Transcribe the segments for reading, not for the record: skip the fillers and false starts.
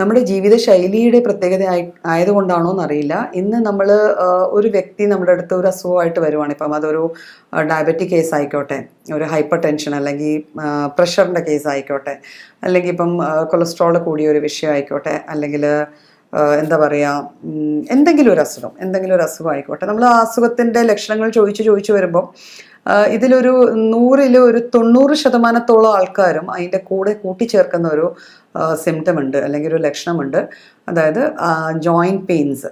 നമ്മുടെ ജീവിതശൈലിയുടെ പ്രത്യേകത ആയതുകൊണ്ടാണോ എന്നറിയില്ല. ഇന്ന് നമ്മൾ ഒരു വ്യക്തി നമ്മുടെ അടുത്ത് ഒരു അസുഖമായിട്ട് വരുവാണ്. ഇപ്പം അതൊരു ഡയബറ്റിക് കേസ് ആയിക്കോട്ടെ, ഒരു ഹൈപ്പർ ടെൻഷൻ അല്ലെങ്കിൽ പ്രഷറിൻ്റെ കേസ് ആയിക്കോട്ടെ, അല്ലെങ്കിൽ ഇപ്പം കൊളസ്ട്രോൾ കൂടിയ ഒരു വിഷയം ആയിക്കോട്ടെ, അല്ലെങ്കിൽ എന്താ പറയുക, എന്തെങ്കിലും ഒരു അസുഖം ആയിക്കോട്ടെ. നമ്മൾ ആ അസുഖത്തിൻ്റെ ലക്ഷണങ്ങൾ ചോദിച്ചു വരുമ്പം ഇതിലൊരു 100ൽ ഒരു 90% ആൾക്കാരും അതിൻ്റെ കൂടെ കൂട്ടിച്ചേർക്കുന്ന ഒരു സിംറ്റം ഉണ്ട്, അല്ലെങ്കിൽ ഒരു ലക്ഷണമുണ്ട്. അതായത് ജോയിൻറ്റ് പെയിൻസ്,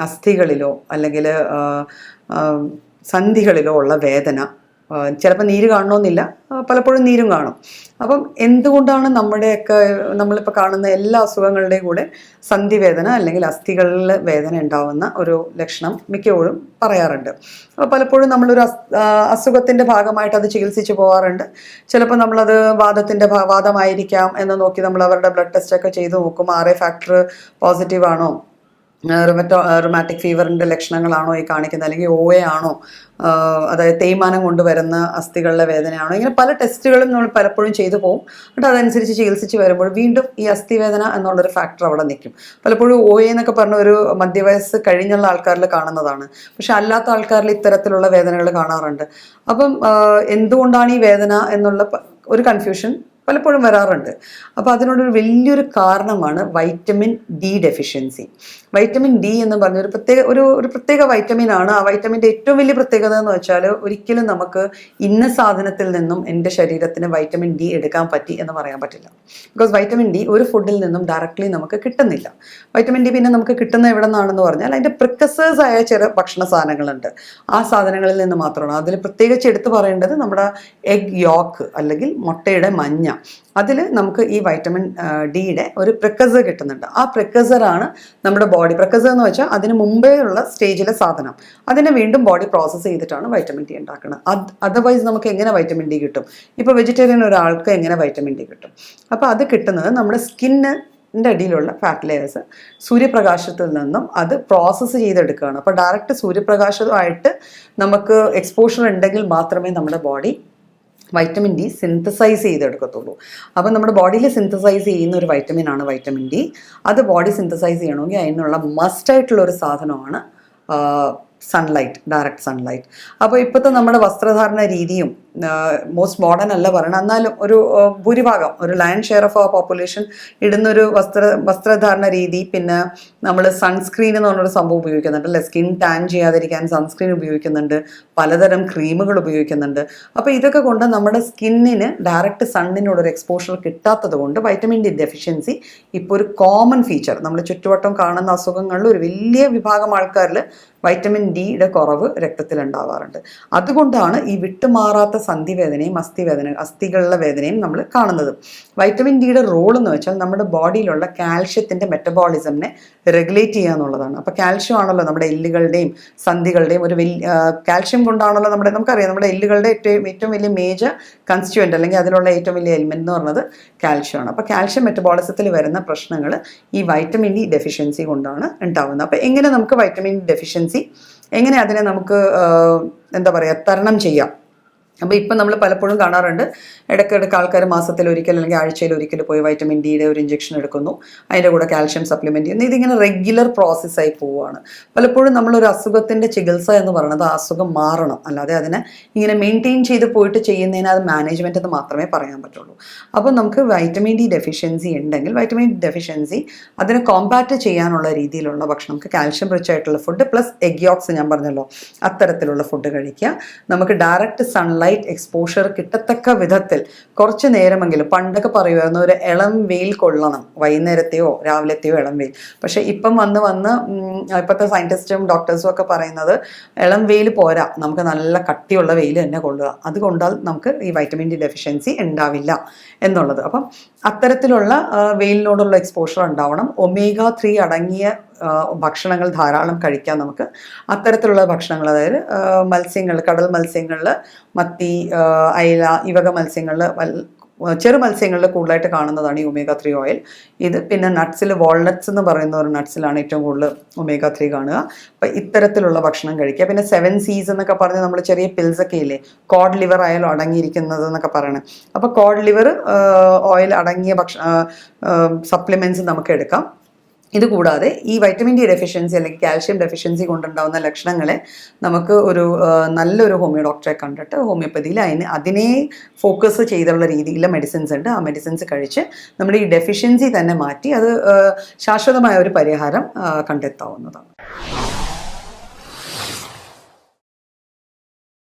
അസ്ഥികളിലോ അല്ലെങ്കിൽ സന്ധികളിലോ ഉള്ള വേദന. ചിലപ്പോൾ നീര് കാണണമെന്നില്ല, പലപ്പോഴും നീരും കാണും. അപ്പം എന്തുകൊണ്ടാണ് നമ്മളിപ്പോൾ കാണുന്ന എല്ലാ അസുഖങ്ങളുടെയും കൂടെ സന്ധിവേദന അല്ലെങ്കിൽ അസ്ഥികളിൽ വേദന ഉണ്ടാവുന്ന ഒരു ലക്ഷണം മിക്കപ്പോഴും പറയാറുണ്ട്. അപ്പോൾ പലപ്പോഴും നമ്മളൊരു അസുഖത്തിൻ്റെ ഭാഗമായിട്ട് അത് ചികിത്സിച്ച് പോകാറുണ്ട്. ചിലപ്പോൾ നമ്മളത് വാദമായിരിക്കാം എന്ന് നോക്കി നമ്മൾ അവരുടെ ബ്ലഡ് ടെസ്റ്റൊക്കെ ചെയ്ത് നോക്കും. RA ഫാക്ടർ പോസിറ്റീവ് ആണോ, റുമാറ്റിക് ഫീവറിൻ്റെ ലക്ഷണങ്ങളാണോ ഈ കാണിക്കുന്നത്, അല്ലെങ്കിൽ OA ആണോ, അതായത് തേയ്മാനം കൊണ്ടുവരുന്ന അസ്ഥികളിലെ വേദനയാണോ, ഇങ്ങനെ പല ടെസ്റ്റുകളും നമ്മൾ പലപ്പോഴും ചെയ്തു പോകും. എന്നിട്ട് അതനുസരിച്ച് ചികിത്സിച്ച് വരുമ്പോൾ വീണ്ടും ഈ അസ്ഥിവേദന എന്നുള്ളൊരു ഫാക്ടർ അവിടെ നിൽക്കും. പലപ്പോഴും OA എന്നൊക്കെ പറഞ്ഞ ഒരു മധ്യവയസ്സ് കഴിഞ്ഞുള്ള ആൾക്കാരിൽ കാണുന്നതാണ്. പക്ഷെ അല്ലാത്ത ആൾക്കാരിൽ ഇത്തരത്തിലുള്ള വേദനകൾ കാണാറുണ്ട്. അപ്പം എന്തുകൊണ്ടാണ് ഈ വേദന എന്നുള്ള ഒരു കൺഫ്യൂഷൻ പലപ്പോഴും വരാറുണ്ട്. അപ്പോൾ അതിനോടൊരു വലിയൊരു കാരണമാണ് vitamin D deficiency. Vitamin D എന്ന് പറഞ്ഞ ഒരു പ്രത്യേക വൈറ്റമിൻ ആണ്. ആ വൈറ്റമിൻ്റെ ഏറ്റവും വലിയ പ്രത്യേകത എന്ന് വെച്ചാൽ ഒരിക്കലും നമുക്ക് ഇന്ന സാധനത്തിൽ നിന്നും എൻ്റെ ശരീരത്തിന് വൈറ്റമിൻ D എടുക്കാൻ പറ്റി എന്ന് പറയാൻ പറ്റില്ല. ബിക്കോസ് വൈറ്റമിൻ D ഒരു ഫുഡിൽ നിന്നും ഡയറക്റ്റ്ലി നമുക്ക് കിട്ടുന്നില്ല. വൈറ്റമിൻ D പിന്നെ നമുക്ക് കിട്ടുന്ന എവിടെ നിന്നാണെന്ന് പറഞ്ഞാൽ അതിൻ്റെ പ്രിക്കസേഴ്സ് ആയ ചില ഭക്ഷണ സാധനങ്ങളുണ്ട്. ആ സാധനങ്ങളിൽ നിന്ന് മാത്രമാണ്. അതിൽ പ്രത്യേകിച്ച് എടുത്തു പറയേണ്ടത് നമ്മുടെ എഗ് യോക്ക് അല്ലെങ്കിൽ മുട്ടയുടെ മഞ്ഞ. അതിൽ നമുക്ക് ഈ വൈറ്റമിൻ ഡിയുടെ ഒരു പ്രിക്കസർ കിട്ടുന്നുണ്ട്. ആ പ്രിക്കസറാണ് നമ്മുടെ ബോഡി, പ്രിക്കസർ എന്ന് വെച്ചാൽ അതിന് മുമ്പേ ഉള്ള സ്റ്റേജിലെ സാധനം, അതിനെ വീണ്ടും ബോഡി പ്രോസസ്സ് ചെയ്തിട്ടാണ് വൈറ്റമിൻ D ഉണ്ടാക്കുന്നത്. അതർവൈസ് നമുക്ക് എങ്ങനെ വൈറ്റമിൻ D കിട്ടും? ഇപ്പോൾ വെജിറ്റേറിയൻ ഒരാൾക്ക് എങ്ങനെ വൈറ്റമിൻ D കിട്ടും? അപ്പോൾ അത് കിട്ടുന്നത് നമ്മുടെ സ്കിന്നിൻ്റെ അടിയിലുള്ള ഫാറ്റ് ലെയേഴ്സ് സൂര്യപ്രകാശത്തിൽ നിന്നും അത് പ്രോസസ്സ് ചെയ്തെടുക്കുകയാണ്. അപ്പോൾ ഡയറക്റ്റ് സൂര്യപ്രകാശമായിട്ട് നമുക്ക് എക്സ്പോഷർ ഉണ്ടെങ്കിൽ മാത്രമേ നമ്മുടെ ബോഡി വൈറ്റമിൻ D സിന്തസൈസ് ചെയ്തെടുക്കത്തുള്ളൂ. അപ്പം നമ്മുടെ ബോഡിയിൽ സിന്തസൈസ് ചെയ്യുന്ന ഒരു വൈറ്റമിനാണ് വൈറ്റമിൻ D. അത് ബോഡി സിന്തസൈസ് ചെയ്യണമെങ്കിൽ അതിനുള്ള മസ്റ്റായിട്ടുള്ള ഒരു സാധനമാണ് സൺലൈറ്റ്, ഡയറക്റ്റ് സൺലൈറ്റ്. അപ്പോൾ ഇപ്പോഴത്തെ നമ്മുടെ വസ്ത്രധാരണ രീതിയും മോസ്റ്റ് മോഡേൺ അല്ല പറയണം, എന്നാലും ഒരു ഭൂരിഭാഗം, ഒരു lion share of our population ഇടുന്നൊരു വസ്ത്രധാരണ രീതി. പിന്നെ നമ്മൾ സൺസ്ക്രീൻ എന്ന് പറഞ്ഞൊരു സംഭവം ഉപയോഗിക്കുന്നുണ്ട് അല്ലേ, സ്കിൻ ടാൻ ചെയ്യാതിരിക്കാൻ സൺസ്ക്രീൻ ഉപയോഗിക്കുന്നുണ്ട്, പലതരം ക്രീമുകൾ ഉപയോഗിക്കുന്നുണ്ട്. അപ്പോൾ ഇതൊക്കെ കൊണ്ട് നമ്മുടെ സ്കിന്നിന് ഡയറക്റ്റ് സണ്ണിനോടൊരു എക്സ്പോഷർ കിട്ടാത്തത് കൊണ്ട് വൈറ്റമിൻ D ഡെഫിഷ്യൻസി ഇപ്പോൾ ഒരു കോമൺ ഫീച്ചർ. നമ്മൾ ചുറ്റുവട്ടം കാണുന്ന അസുഖങ്ങളിൽ ഒരു വലിയ വിഭാഗം ആൾക്കാരിൽ വൈറ്റമിൻ ഡിയുടെ കുറവ് രക്തത്തിലുണ്ടാവാറുണ്ട്. അതുകൊണ്ടാണ് ഈ വിട്ടുമാറാത്ത സന്ധിവേദനയും അസ്ഥികളിലെ വേദനയും നമ്മൾ കാണുന്നത്. വൈറ്റമിൻ ഡിയുടെ റോൾ എന്ന് വെച്ചാൽ നമ്മുടെ ബോഡിയിലുള്ള കാൽഷ്യത്തിൻ്റെ മെറ്റബോളിസമിനെ റെഗുലേറ്റ് ചെയ്യുക എന്നുള്ളതാണ്. അപ്പോൾ കാൽഷ്യം ആണല്ലോ നമ്മുടെ എല്ലുകളുടെയും സന്ധികളുടെയും ഒരു കാൽഷ്യം കൊണ്ടാണല്ലോ നമുക്കറിയാം നമ്മുടെ എല്ലുകളുടെ ഏറ്റവും വലിയ മേജർ കൺസ്റ്റിറ്റ്യുവൻ്റ് അല്ലെങ്കിൽ അതിലുള്ള ഏറ്റവും വലിയ എലിമെൻ്റ് എന്ന് പറയുന്നത് കാൽഷ്യമാണ്. അപ്പോൾ കാൽഷ്യം മെറ്റബോളിസത്തിൽ വരുന്ന പ്രശ്നങ്ങൾ ഈ വൈറ്റമിൻ D ഡെഫിഷ്യൻസി കൊണ്ടാണ് ഉണ്ടാകുന്നത്. അപ്പോൾ എങ്ങനെ നമുക്ക് വൈറ്റമിൻ D ഡെഫിഷ്യൻസി, എങ്ങനെ അതിനെ നമുക്ക് തരണം ചെയ്യാം? അപ്പോൾ ഇപ്പം നമ്മൾ പലപ്പോഴും കാണാറുണ്ട്, ഇടയ്ക്കിടയ്ക്ക് ആൾക്കാർ മാസത്തിലൊരിക്കൽ അല്ലെങ്കിൽ ആഴ്ചയിലൊരിക്കൽ പോയി വൈറ്റമിൻ ഡിയുടെ ഒരു ഇഞ്ചക്ഷൻ എടുക്കുന്നു, അതിൻ്റെ കൂടെ കാൽഷ്യം സപ്ലിമെൻറ്റ് ചെയ്യുന്നു. ഇതിങ്ങനെ റെഗുലർ പ്രോസസ്സായി പോവുകയാണ്. പലപ്പോഴും നമ്മളൊരു അസുഖത്തിൻ്റെ ചികിത്സ എന്ന് പറയുന്നത് ആ അസുഖം മാറണം, അല്ലാതെ അതിനെ ഇങ്ങനെ മെയിൻറ്റെയിൻ ചെയ്ത് പോയിട്ട് ചെയ്യുന്നതിന് അത് മാനേജ്മെൻറ്റ് എന്ന് മാത്രമേ പറയാൻ പറ്റുള്ളൂ. അപ്പോൾ നമുക്ക് വൈറ്റമിൻ D ഡെഫിഷ്യൻസി ഉണ്ടെങ്കിൽ വൈറ്റമിൻ D ഡെഫിഷ്യൻസി അതിനെ കോമ്പാറ്റ് ചെയ്യാനുള്ള രീതിയിലുള്ള ഭക്ഷണം, നമുക്ക് കാൽഷ്യം റിച്ച് ആയിട്ടുള്ള ഫുഡ് പ്ലസ് എഗ് യോക്സ് ഞാൻ പറഞ്ഞല്ലോ, അത്തരത്തിലുള്ള ഫുഡ് കഴിക്കുക. നമുക്ക് ഡയറക്റ്റ് സൺലൈറ്റ് എക്സ്പോഷർ കിട്ടത്തക്ക വിധത്തിൽ കുറച്ച് നേരമെങ്കിലും, പണ്ടൊക്കെ പറയുമായിരുന്നു ഒരു ഇളം വെയിൽ കൊള്ളണം, വൈകുന്നേരത്തെയോ രാവിലത്തെയോ ഇളം വെയിൽ. പക്ഷേ ഇപ്പം വന്ന് ഇപ്പോഴത്തെ സയൻറ്റിസ്റ്റും ഡോക്ടേഴ്സും ഒക്കെ പറയുന്നത് ഇളം വെയിൽ പോരാ, നമുക്ക് നല്ല കട്ടിയുള്ള വെയിൽ തന്നെ കൊള്ളുക, അതുകൊണ്ടാൽ നമുക്ക് ഈ വൈറ്റമിൻ D ഡെഫിഷ്യൻസി ഉണ്ടാവില്ല എന്നുള്ളത്. അപ്പം അത്തരത്തിലുള്ള വെയിലിനോടുള്ള എക്സ്പോഷർ ഉണ്ടാവണം. omega-3 അടങ്ങിയ ഭക്ഷണങ്ങൾ ധാരാളം കഴിക്കാം നമുക്ക്. അത്തരത്തിലുള്ള ഭക്ഷണങ്ങൾ, അതായത് മത്സ്യങ്ങൾ, കടൽ മത്സ്യങ്ങളിൽ മത്തി, അയല, ഈ വക മത്സ്യങ്ങളിൽ ചെറു മത്സ്യങ്ങളിൽ കൂടുതലായിട്ട് കാണുന്നതാണ് ഈ omega-3 ഓയിൽ. ഇത് പിന്നെ നട്ട്സിൽ വാൾനട്ട്സ് എന്ന് പറയുന്ന ഒരു നട്ട്സിലാണ് ഏറ്റവും കൂടുതൽ omega-3 കാണുക. അപ്പം ഇത്തരത്തിലുള്ള ഭക്ഷണം കഴിക്കുക. പിന്നെ 7 C's എന്നൊക്കെ പറഞ്ഞ് നമ്മൾ ചെറിയ പിൽസ് ഒക്കെ ഇല്ലേ, കോഡ് ലിവർ ആയാലും അടങ്ങിയിരിക്കുന്നത് എന്നൊക്കെ പറയണേ. അപ്പോൾ കോഡ് ലിവർ ഓയിൽ അടങ്ങിയ സപ്ലിമെൻറ്റ്സ് നമുക്ക് എടുക്കാം. ഇതുകൂടാതെ ഈ വൈറ്റമിൻ ഡി ഡെഫിഷ്യൻസി അല്ലെങ്കിൽ കാൽഷ്യം ഡെഫിഷ്യൻസി കൊണ്ടുണ്ടാകുന്ന ലക്ഷണങ്ങളെ നമുക്ക് ഒരു നല്ലൊരു ഹോമിയോ ഡോക്ടറെ കണ്ടിട്ട് ഹോമിയോപ്പതിയിൽ അതിനെ ഫോക്കസ് ചെയ്തുള്ള രീതിയിലുള്ള മെഡിസിൻസ് ഉണ്ട്. ആ മെഡിസിൻസ് കഴിച്ച് നമ്മുടെ ഈ ഡെഫിഷ്യൻസി തന്നെ മാറ്റി അത് ശാശ്വതമായ ഒരു പരിഹാരം കണ്ടെത്താവുന്നതാണ്.